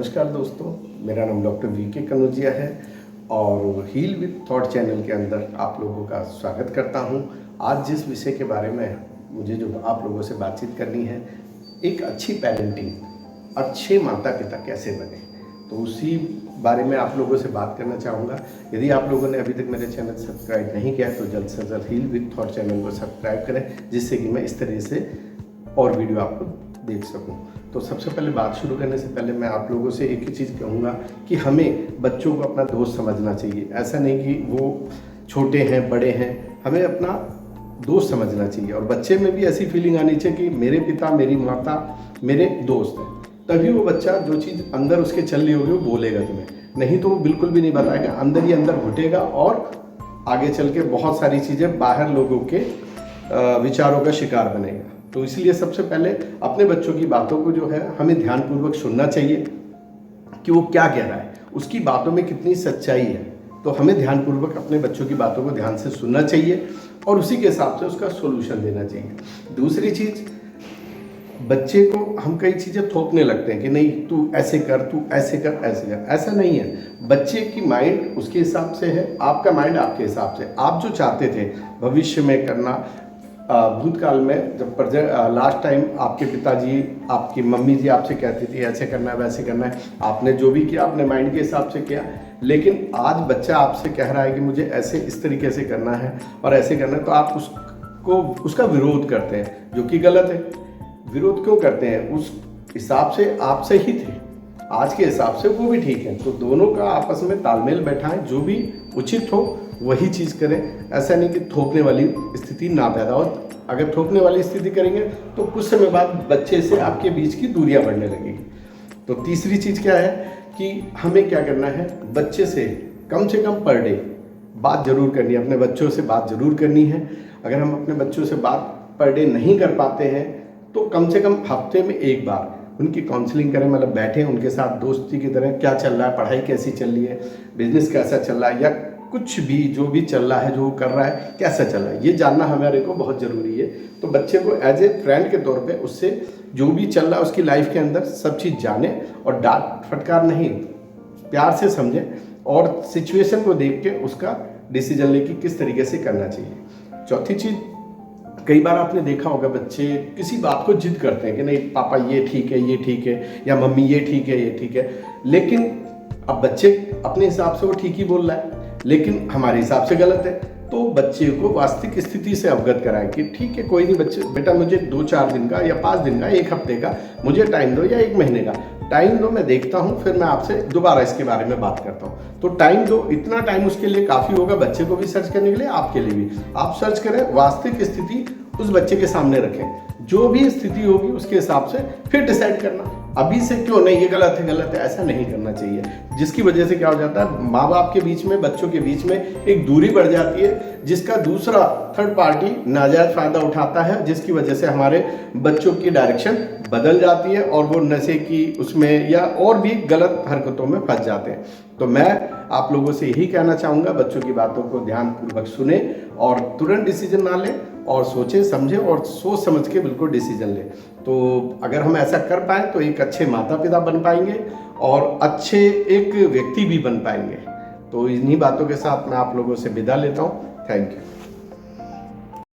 नमस्कार दोस्तों, मेरा नाम डॉक्टर वीके कनौजिया है और हील विद थॉट चैनल के अंदर आप लोगों का स्वागत करता हूं। आज जिस विषय के बारे में मुझे जो आप लोगों से बातचीत करनी है, एक अच्छी पेरेंटिंग, अच्छे माता पिता कैसे बने, तो उसी बारे में आप लोगों से बात करना चाहूँगा। यदि आप लोगों ने अभी तक मेरे चैनल सब्सक्राइब नहीं किया है तो जल्द से जल्द हील विद थॉट चैनल को सब्सक्राइब करें, जिससे कि मैं इस तरह से और वीडियो आपको देख सकूं। तो सबसे पहले बात शुरू करने से पहले मैं आप लोगों से एक ही चीज़ कहूँगा कि हमें बच्चों को अपना दोस्त समझना चाहिए। ऐसा नहीं कि वो छोटे हैं बड़े हैं, हमें अपना दोस्त समझना चाहिए और बच्चे में भी ऐसी फीलिंग आनी चाहिए कि मेरे पिता मेरी माता मेरे दोस्त हैं। तभी वो बच्चा जो चीज़ अंदर उसके चल रही होगी वो बोलेगा तुम्हें, नहीं तो वो बिल्कुल भी नहीं बताएगा, अंदर ही अंदर घुटेगा और आगे चल के बहुत सारी चीज़ें बाहर लोगों के विचारों का शिकार बनेगा। तो इसलिए सबसे पहले अपने बच्चों की बातों को जो है हमें ध्यानपूर्वक सुनना चाहिए कि वो क्या कह रहा है, उसकी बातों में कितनी सच्चाई है। तो हमें ध्यानपूर्वक अपने बच्चों की बातों को ध्यान से सुनना चाहिए और उसी के हिसाब से उसका सोल्यूशन देना चाहिए। दूसरी चीज़, बच्चे को हम कई चीज़ें थोपने लगते हैं कि नहीं तू ऐसे कर, तू ऐसे कर, ऐसे कर। ऐसा नहीं है। बच्चे की माइंड उसके हिसाब से है, आपका माइंड आपके हिसाब से। आप जो चाहते थे भविष्य में करना, भूतकाल में जब लास्ट टाइम आपके पिताजी आपकी मम्मी जी आपसे कहती थी ऐसे करना है वैसे करना है, आपने जो भी किया अपने माइंड के हिसाब से किया। लेकिन आज बच्चा आपसे कह रहा है कि मुझे ऐसे इस तरीके से करना है और ऐसे करना है, तो आप उसका विरोध करते हैं, जो कि गलत है। विरोध क्यों करते हैं? उस हिसाब से आप सही थे, आज के हिसाब से वो भी ठीक है। तो दोनों का आपस में तालमेल बैठाएं, जो भी उचित हो वही चीज़ करें। ऐसा नहीं कि थोपने वाली स्थिति ना पैदा हो। अगर थोपने वाली स्थिति करेंगे तो कुछ समय बाद बच्चे से आपके बीच की दूरियां बढ़ने लगेगी। तो तीसरी चीज़ क्या है कि हमें क्या करना है, बच्चे से कम पर डे बात जरूर करनी है, अपने बच्चों से बात जरूर करनी है। अगर हम अपने बच्चों से बात पर डे नहीं कर पाते हैं तो कम से कम हफ्ते में एक बार उनकी काउंसलिंग करें, मतलब बैठें उनके साथ दोस्ती की तरह, क्या चल रहा है, पढ़ाई कैसी चल रही है, बिजनेस कैसा चल रहा है, या कुछ भी जो भी चल रहा है, जो कर रहा है कैसा चल रहा है, ये जानना हमारे को बहुत ज़रूरी है। तो बच्चे को एज ए फ्रेंड के तौर पे उससे जो भी चल रहा है उसकी लाइफ के अंदर सब चीज़ जाने और डांट फटकार नहीं, प्यार से समझें और सिचुएशन को देख के उसका डिसीजन लेके किस तरीके से करना चाहिए। चौथी चीज़, कई बार आपने देखा होगा बच्चे किसी बात को जिद करते हैं कि नहीं पापा ये ठीक है, ये ठीक है, या मम्मी ये ठीक है, ये ठीक है। लेकिन अब बच्चे अपने हिसाब से वो ठीक ही बोल रहा है, लेकिन हमारे हिसाब से गलत है। तो बच्चे को वास्तविक स्थिति से अवगत कराएं कि ठीक है कोई नहीं बच्चे, बेटा मुझे 2-4 दिन का या 5 दिन का, 1 हफ्ते का मुझे टाइम दो या 1 महीने का टाइम दो, मैं देखता हूँ, फिर मैं आपसे दोबारा इसके बारे में बात करता हूँ। तो टाइम दो, इतना टाइम उसके लिए काफ़ी होगा, बच्चे को भी सर्च करने के लिए, आपके लिए भी। आप सर्च करें, वास्तविक स्थिति उस बच्चे के सामने रखें, जो भी स्थिति होगी उसके हिसाब से फिर डिसाइड करना। अभी से क्यों नहीं ये गलत है, ऐसा नहीं करना चाहिए, जिसकी वजह से क्या हो जाता है, माँ बाप के बीच में, बच्चों के बीच में एक दूरी बढ़ जाती है, जिसका दूसरा थर्ड पार्टी नाजायज फायदा उठाता है, जिसकी वजह से हमारे बच्चों की डायरेक्शन बदल जाती है और वो नशे की उसमें या और भी गलत हरकतों में फंस जाते हैं। तो मैं आप लोगों से यही कहना चाहूँगा, बच्चों की बातों को ध्यानपूर्वक सुने और तुरंत डिसीजन ना लें और सोचें समझें और सोच समझ के बिल्कुल डिसीजन लें। तो अगर हम ऐसा कर पाएँ तो एक अच्छे माता पिता बन पाएंगे और अच्छे एक व्यक्ति भी बन पाएंगे। तो इन्हीं बातों के साथ मैं आप लोगों से विदा लेता हूँ। Thank you.